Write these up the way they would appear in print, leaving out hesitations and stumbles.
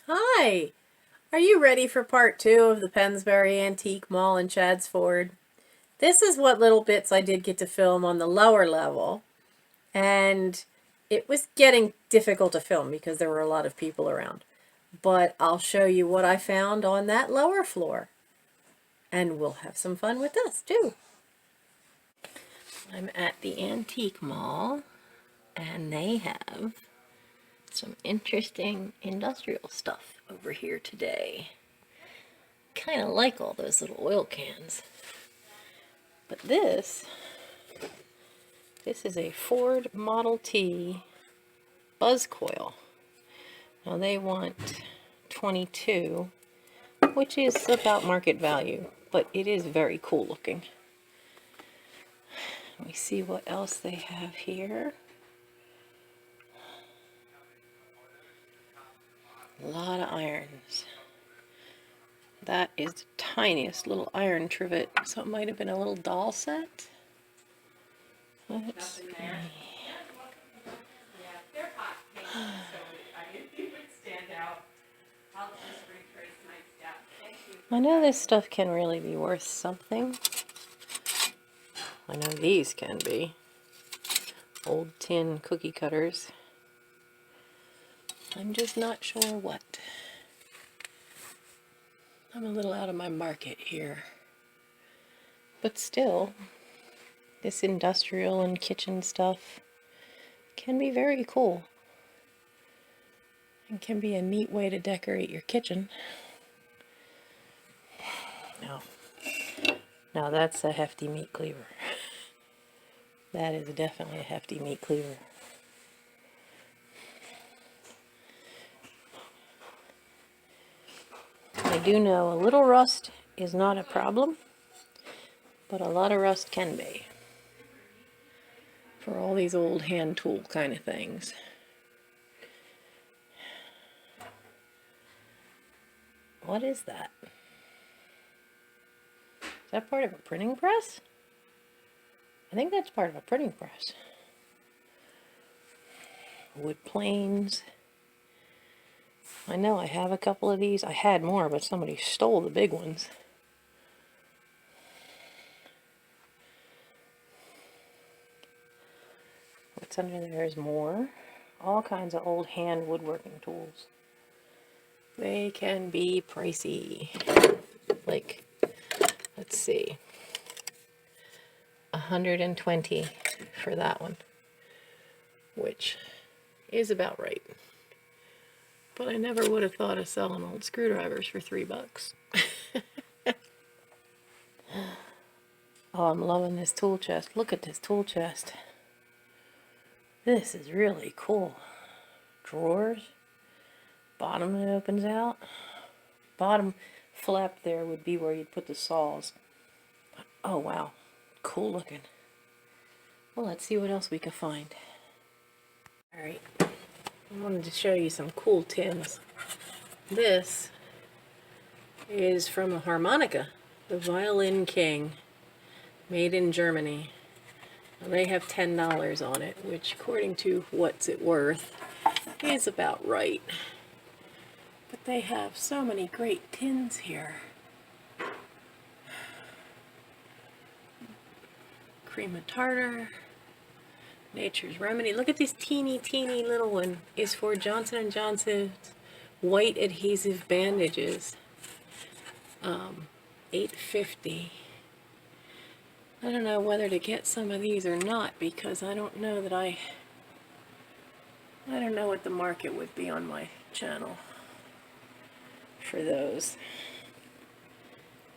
Hi! Are you ready for part 2 of the Pennsbury Antique Mall in Chadsford? This is what little bits I did get to film on the lower level, and it was getting difficult to film because there were a lot of people around. But I'll show you what I found on that lower floor, and we'll have some fun with this too. I'm at the Antique Mall, and they have some interesting industrial stuff over here today. Kind of like all those little oil cans. But this is a Ford Model T buzz coil. Now they want 22, which is about market value, but it is very cool looking. Let me see what else they have here. A lot of irons. That is the tiniest little iron trivet, so it might have been a little doll set. Let's see. I know this stuff can really be worth something. I know these can be. Old tin cookie cutters. I'm just not sure what. I'm a little out of my market here. But still, this industrial and kitchen stuff can be very cool. And can be a neat way to decorate your kitchen. Now that's a hefty meat cleaver. That is definitely a hefty meat cleaver. I do know a little rust is not a problem, but a lot of rust can be for all these old hand tool kind of things. What is that? Is that part of a printing press? I think that's part of a printing press. Wood planes. I know I have a couple of these. I had more, but somebody stole the big ones. What's under there is more. All kinds of old hand woodworking tools. They can be pricey. Like, let's see, $120 for that one, which is about right. But I never would have thought of selling old screwdrivers for $3. Oh, I'm loving this tool chest. Look at this tool chest. This is really cool. Drawers. Bottom that opens out. Bottom flap there would be where you'd put the saws. Oh wow, cool looking. Well, let's see what else we can find. Alright, I wanted to show you some cool tins. This is from a harmonica, the Violin King, made in Germany. Now, they have $10 on it, which according to What's It Worth is about right. But they have so many great tins here. Cream of tartar, Nature's Remedy. Look at this teeny little one. Is for Johnson & Johnson's white adhesive bandages. $8.50. I don't know whether to get some of these or not, because I don't know that I don't know what the market would be on my channel for those.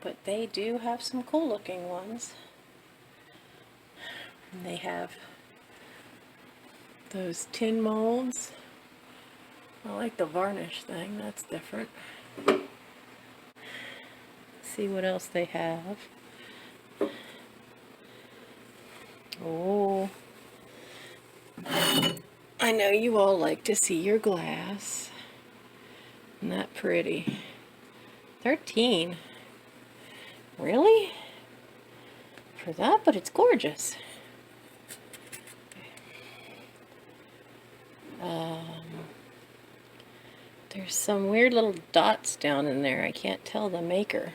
But they do have some cool looking ones. And they have those tin molds. I like the varnish thing, that's different. Let's see what else they have. Oh, I know you all like to see your glass. Isn't that pretty? 13. Really? For that? But it's gorgeous. There's some weird little dots down in there. I can't tell the maker.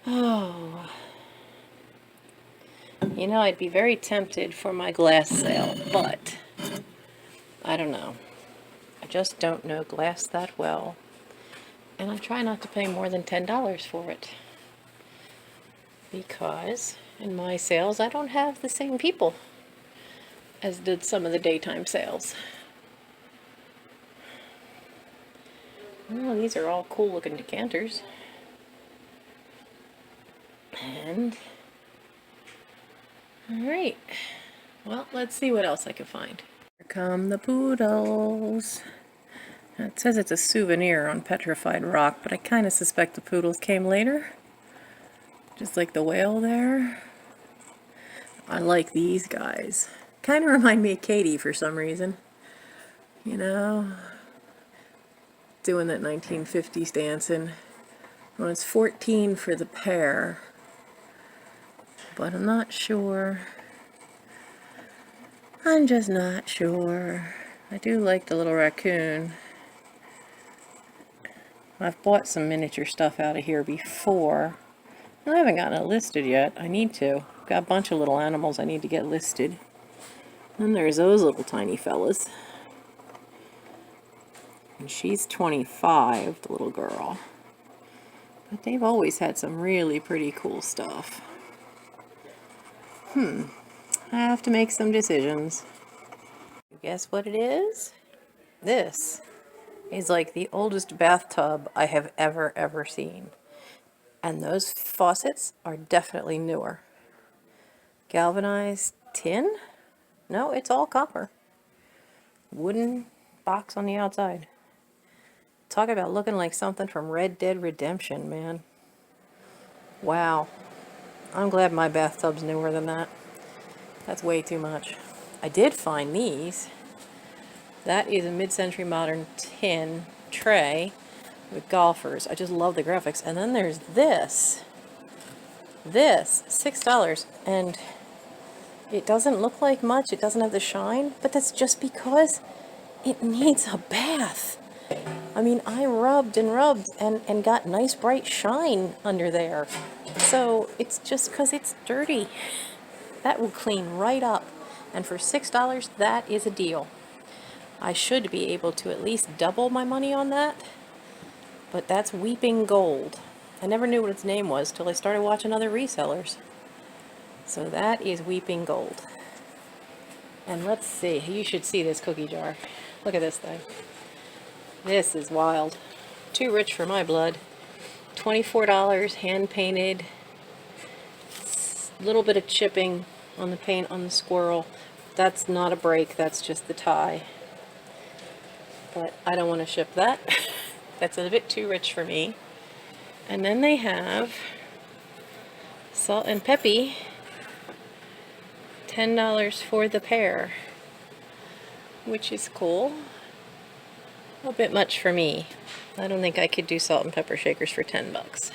Oh. You know, I'd be very tempted for my glass sale, but I don't know. I just don't know glass that well. And I try not to pay more than $10 for it. Because in my sales, I don't have the same people as did some of the daytime sales. Oh, these are all cool looking decanters. And, alright. Well, let's see what else I can find. Here come the Poodles. It says it's a souvenir on petrified rock, but I kind of suspect the Poodles came later. Just like the whale there. I like these guys. Kind of remind me of Katie for some reason. You know? Doing that 1950s dancing. Well, it's 14 for the pair. But I'm not sure. I'm just not sure. I do like the little raccoon. I've bought some miniature stuff out of here before. I haven't gotten it listed yet. I need to. Got a bunch of little animals I need to get listed. Then there's those little tiny fellas. And she's 25, the little girl. But they've always had some really pretty cool stuff. I have to make some decisions. Guess what it is? This is like the oldest bathtub I have ever seen. And those faucets are definitely newer. Galvanized tin? No, it's all copper. Wooden box on the outside. Talk about looking like something from Red Dead Redemption, man. Wow. I'm glad my bathtub's newer than that. That's way too much. I did find these. That is a mid-century modern tin tray with golfers. I just love the graphics. And then there's this. This, $6. And it doesn't look like much. It doesn't have the shine. But that's just because it needs a bath. I mean, I rubbed and rubbed and got nice bright shine under there. So it's just because it's dirty. That will clean right up. And for $6, that is a deal. I should be able to at least double my money on that. But that's Weeping Gold. I never knew what its name was till I started watching other resellers. So that is Weeping Gold. And let's see. You should see this cookie jar. Look at this thing. This is wild. Too rich for my blood. $24, hand painted. Little bit of chipping on the paint on the squirrel. That's not a break, that's just the tie. But I don't want to ship that. That's a bit too rich for me. And then they have Salt and Peppy. $10 for the pair. Which is cool. A bit much for me. I don't think I could do salt and pepper shakers for $10.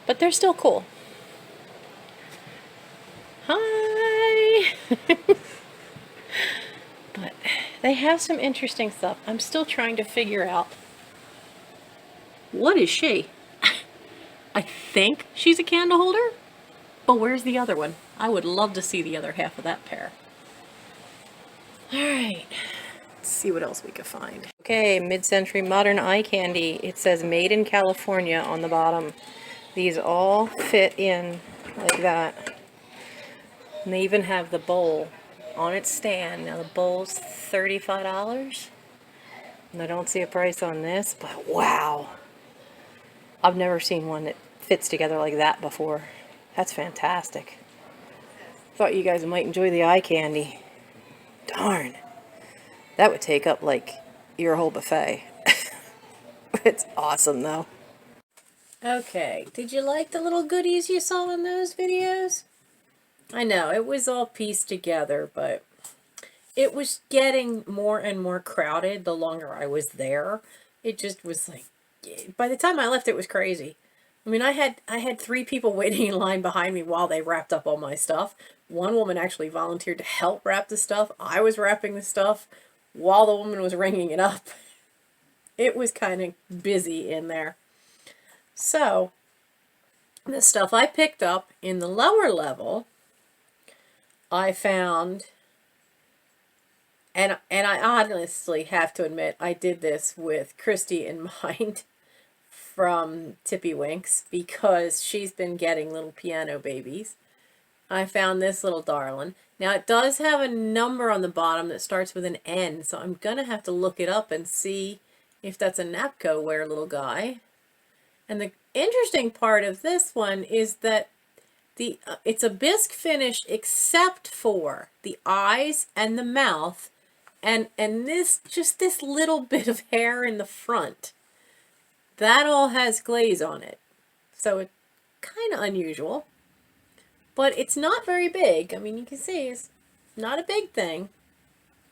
But they're still cool. Hi! But they have some interesting stuff. I'm still trying to figure out, what is she? I think she's a candle holder, but where's the other one? I would love to see the other half of that pair. Alright, let's see what else we can find. Okay, mid-century modern eye candy. It says made in California on the bottom. These all fit in like that. And they even have the bowl on its stand. Now the bowl's $35. And I don't see a price on this, but wow. I've never seen one that fits together like that before. That's fantastic. Thought you guys might enjoy the eye candy. Darn. That would take up like your whole buffet. It's awesome though. Okay, did you like the little goodies you saw in those videos? I know, it was all pieced together, but it was getting more and more crowded the longer I was there. It just was like, by the time I left, it was crazy. I mean, I had 3 people waiting in line behind me while they wrapped up all my stuff. One woman actually volunteered to help wrap the stuff. I was wrapping the stuff. while the woman was ringing it up. It was kind of busy in there. So, the stuff I picked up in the lower level, I found, and I honestly have to admit, I did this with Christy in mind from Tippy Winks, because she's been getting little piano babies. I found this little darling. Now, it does have a number on the bottom that starts with an N, so I'm going to have to look it up and see if that's a Napco wear little guy. And the interesting part of this one is that it's a bisque finish except for the eyes and the mouth, and this little bit of hair in the front. That all has glaze on it. So it's kind of unusual. But it's not very big. I mean, you can see it's not a big thing.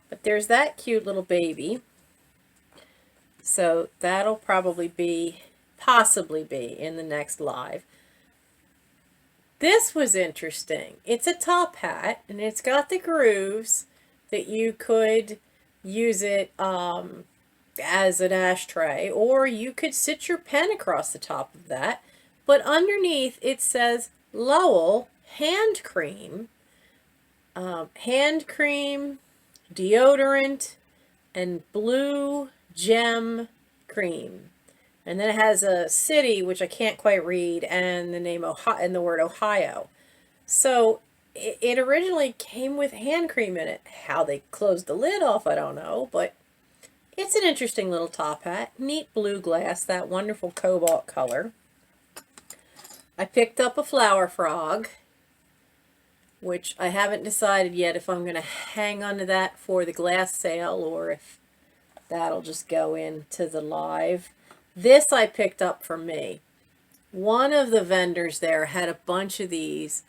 But there's that cute little baby. So that'll probably possibly be in the next live. This was interesting. It's a top hat, and it's got the grooves that you could use it as an ashtray, or you could sit your pen across the top of that. But underneath it says Lowell hand cream, deodorant, and blue gem cream. And then it has a city, which I can't quite read, and the name Ohio, and the word Ohio. So it originally came with hand cream in it. How they closed the lid off, I don't know, but it's an interesting little top hat. Neat blue glass, that wonderful cobalt color. I picked up a flower frog, which I haven't decided yet if I'm going to hang on to that for the glass sale or if that'll just go into the live. This I picked up for me. One of the vendors there had a bunch of these,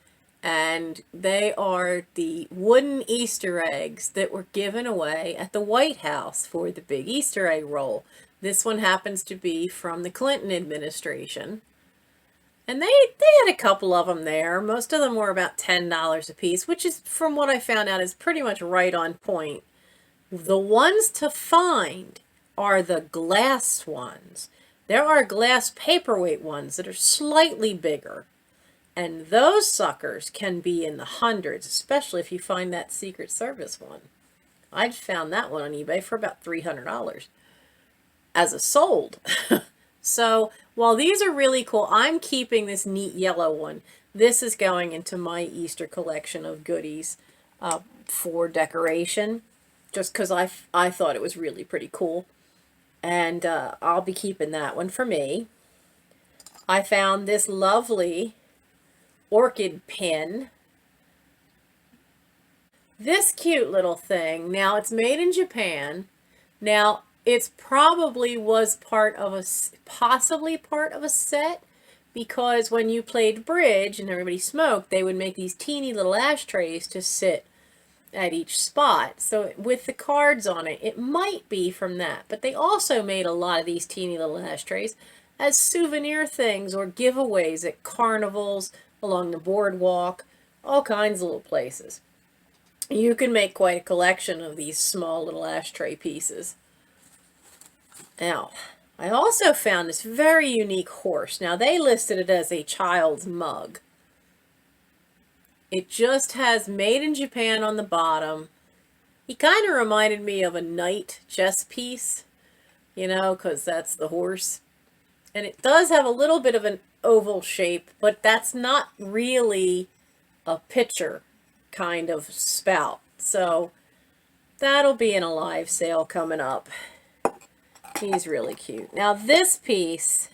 and they are the wooden Easter eggs that were given away at the White House for the big Easter egg roll. This one happens to be from the Clinton administration. And they had a couple of them there. Most of them were about $10 a piece, which is, from what I found out, is pretty much right on point. The ones to find are the glass ones. There are glass paperweight ones that are slightly bigger. And those suckers can be in the hundreds, especially if you find that Secret Service one. I found that one on eBay for about $300 as a sold. So while these are really cool, I'm keeping this neat yellow one. This is going into my Easter collection of goodies for decoration, just because I thought it was really pretty cool. And I'll be keeping that one for me. I found this lovely Orchid Pin. This cute little thing. Now, it's made in Japan. Now, it's probably was possibly part of a set, because when you played bridge and everybody smoked, they would make these teeny little ashtrays to sit at each spot. So with the cards on it, it might be from that. But they also made a lot of these teeny little ashtrays as souvenir things or giveaways at carnivals, along the boardwalk, all kinds of little places. You can make quite a collection of these small little ashtray pieces. Now, I also found this very unique horse. Now, they listed it as a child's mug. It just has made in Japan on the bottom. He kind of reminded me of a knight chess piece, you know, because that's the horse. And it does have a little bit of an oval shape, but that's not really a pitcher kind of spout. So that'll be in a live sale coming up. He's really cute. Now this piece,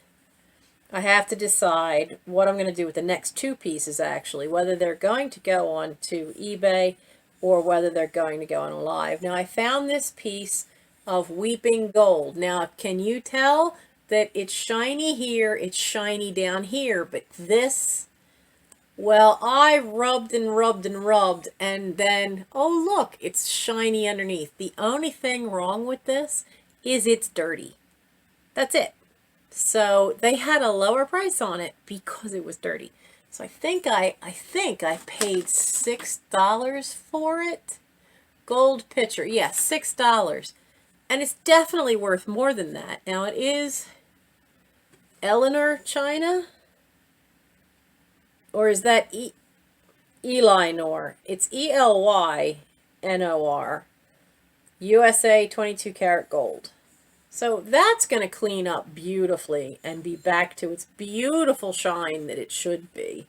I have to decide what I'm going to do with the next two pieces, actually, whether they're going to go on to eBay or whether they're going to go on live. Now I found this piece of weeping gold. Now, can you tell that it's shiny here, it's shiny down here, but this, well, I rubbed and rubbed and rubbed, and then, oh look, it's shiny underneath. The only thing wrong with this is it's dirty. That's it. So they had a lower price on it because it was dirty. So I think I paid $6 for it, gold pitcher. Yes, $6. And it's definitely worth more than that. Now it is Eleanor China? Or is that Elynor? It's Elynor. USA 22 karat gold. So that's going to clean up beautifully and be back to its beautiful shine that it should be.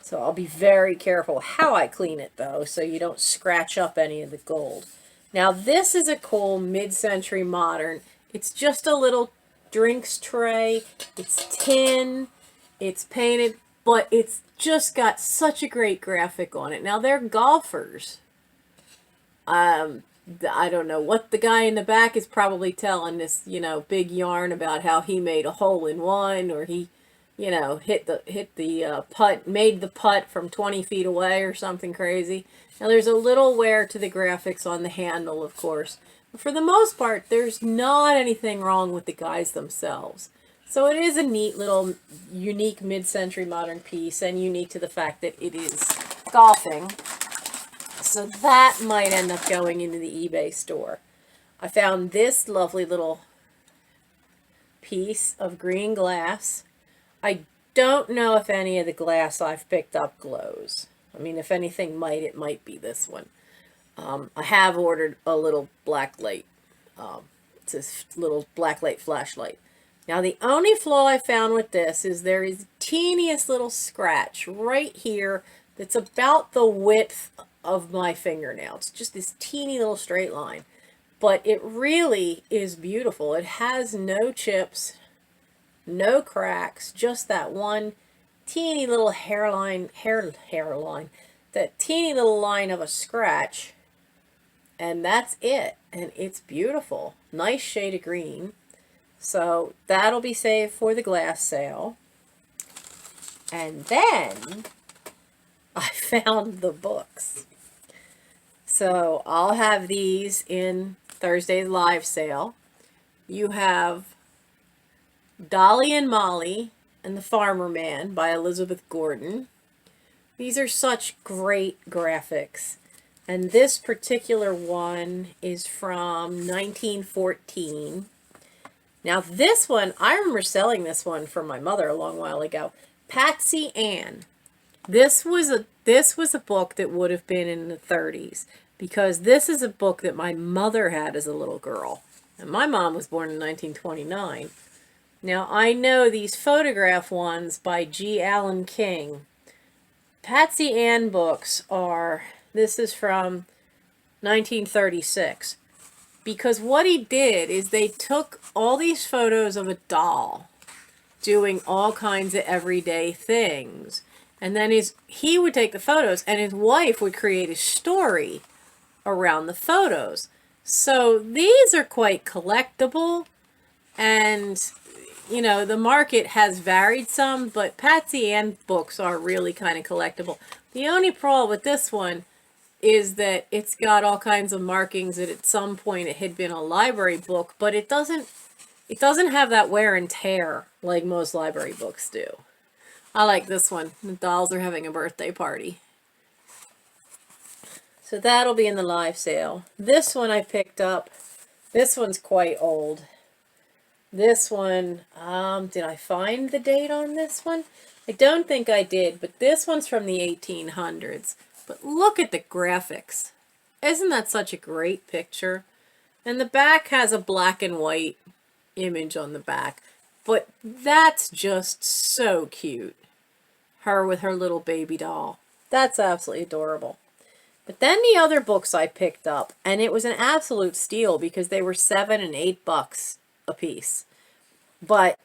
So I'll be very careful how I clean it though, so you don't scratch up any of the gold. Now this is a cool mid-century modern. It's just a little drinks tray. It's tin. It's painted, but it's just got such a great graphic on it. Now they're golfers. I don't know what the guy in the back is probably telling this, big yarn about how he made a hole in one, or he, hit the putt, made the putt from 20 feet away or something crazy. Now there's a little wear to the graphics on the handle, of course, but for the most part, there's not anything wrong with the guys themselves. So it is a neat little unique mid-century modern piece, and unique to the fact that it is golfing. So that might end up going into the eBay store. I found this lovely little piece of green glass. I don't know if any of the glass I've picked up glows. I mean, if anything it might be this one. I have ordered a little blacklight. It's this little blacklight flashlight. Now the only flaw I found with this is there is a teeniest little scratch right here that's about the width of my fingernail. It's just this teeny little straight line, but it really is beautiful. It has no chips, no cracks, just that one teeny little hairline, that teeny little line of a scratch, and that's it. And it's beautiful. Nice shade of green. So that'll be saved for the glass sale. And then I found the books. So I'll have these in Thursday's live sale. You have Dolly and Molly and the Farmer Man by Elizabeth Gordon. These are such great graphics. And this particular one is from 1914. Now this one, I remember selling this one for my mother a long while ago. Patsy Ann. This was a book that would have been in the 30s, because this is a book that my mother had as a little girl. And my mom was born in 1929. Now I know these photograph ones by G. Allen King. Patsy Ann books are, this is from 1936. Because what he did is they took all these photos of a doll doing all kinds of everyday things. And then he would take the photos, and his wife would create a story around the photos. So these are quite collectible, and the market has varied some, but Patsy Ann books are really kind of collectible. The only problem with this one is that it's got all kinds of markings that at some point it had been a library book, but it doesn't have that wear and tear like most library books do. I like this one. The dolls are having a birthday party. So that'll be in the live sale. This one I picked up. This one's quite old. This one, did I find the date on this one? I don't think I did, but this one's from the 1800s. But look at the graphics. Isn't that such a great picture? And the back has a black and white image on the back. But that's just so cute. Her with her little baby doll. That's absolutely adorable. But then the other books I picked up, and it was an absolute steal because they were $7 and $8 a piece. But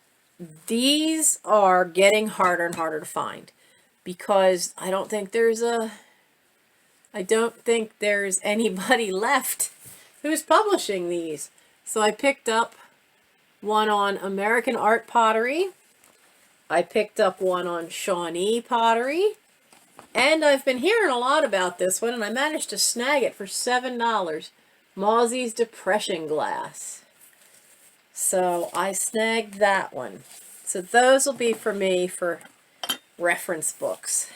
these are getting harder and harder to find because I don't think there's anybody left who's publishing these. So I picked up one on American art pottery. I picked up one on Shawnee pottery. And I've been hearing a lot about this one, and I managed to snag it for $7. Mozzie's Depression Glass. So I snagged that one. So those will be for me for reference books.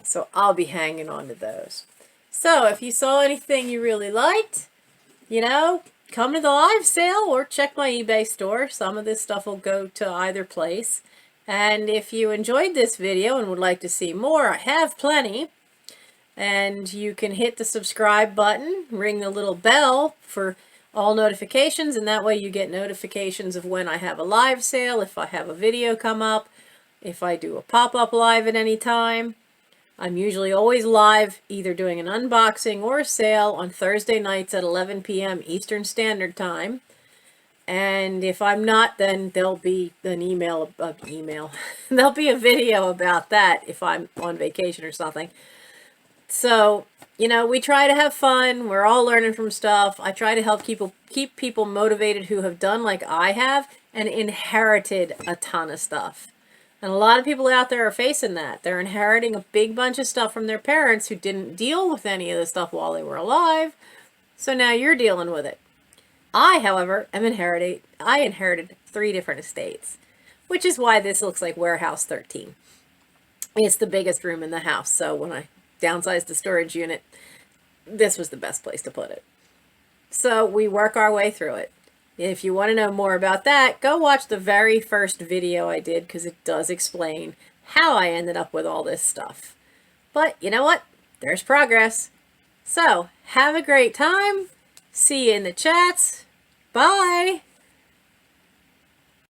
So I'll be hanging on to those. So if you saw anything you really liked, you know, come to the live sale or check my eBay store. Some of this stuff will go to either place. And if you enjoyed this video and would like to see more, I have plenty. And you can hit the subscribe button, ring the little bell for all notifications, and that way you get notifications of when I have a live sale, if I have a video come up, if I do a pop-up live at any time. I'm usually always live, either doing an unboxing or a sale on Thursday nights at 11 p.m. Eastern Standard Time. And if I'm not, then there'll be an there'll be a video about that if I'm on vacation or something. So, you know, we try to have fun. We're all learning from stuff. I try to help keep people motivated who have done like I have and inherited a ton of stuff. And a lot of people out there are facing that. They're inheriting a big bunch of stuff from their parents who didn't deal with any of the stuff while they were alive. So now you're dealing with it. I, however, I inherited 3 different estates, which is why this looks like Warehouse 13. It's the biggest room in the house. So when I downsized the storage unit, this was the best place to put it. So we work our way through it. If you want to know more about that, go watch the very first video I did because it does explain how I ended up with all this stuff. But you know what? There's progress. So have a great time. See you in the chats. Bye.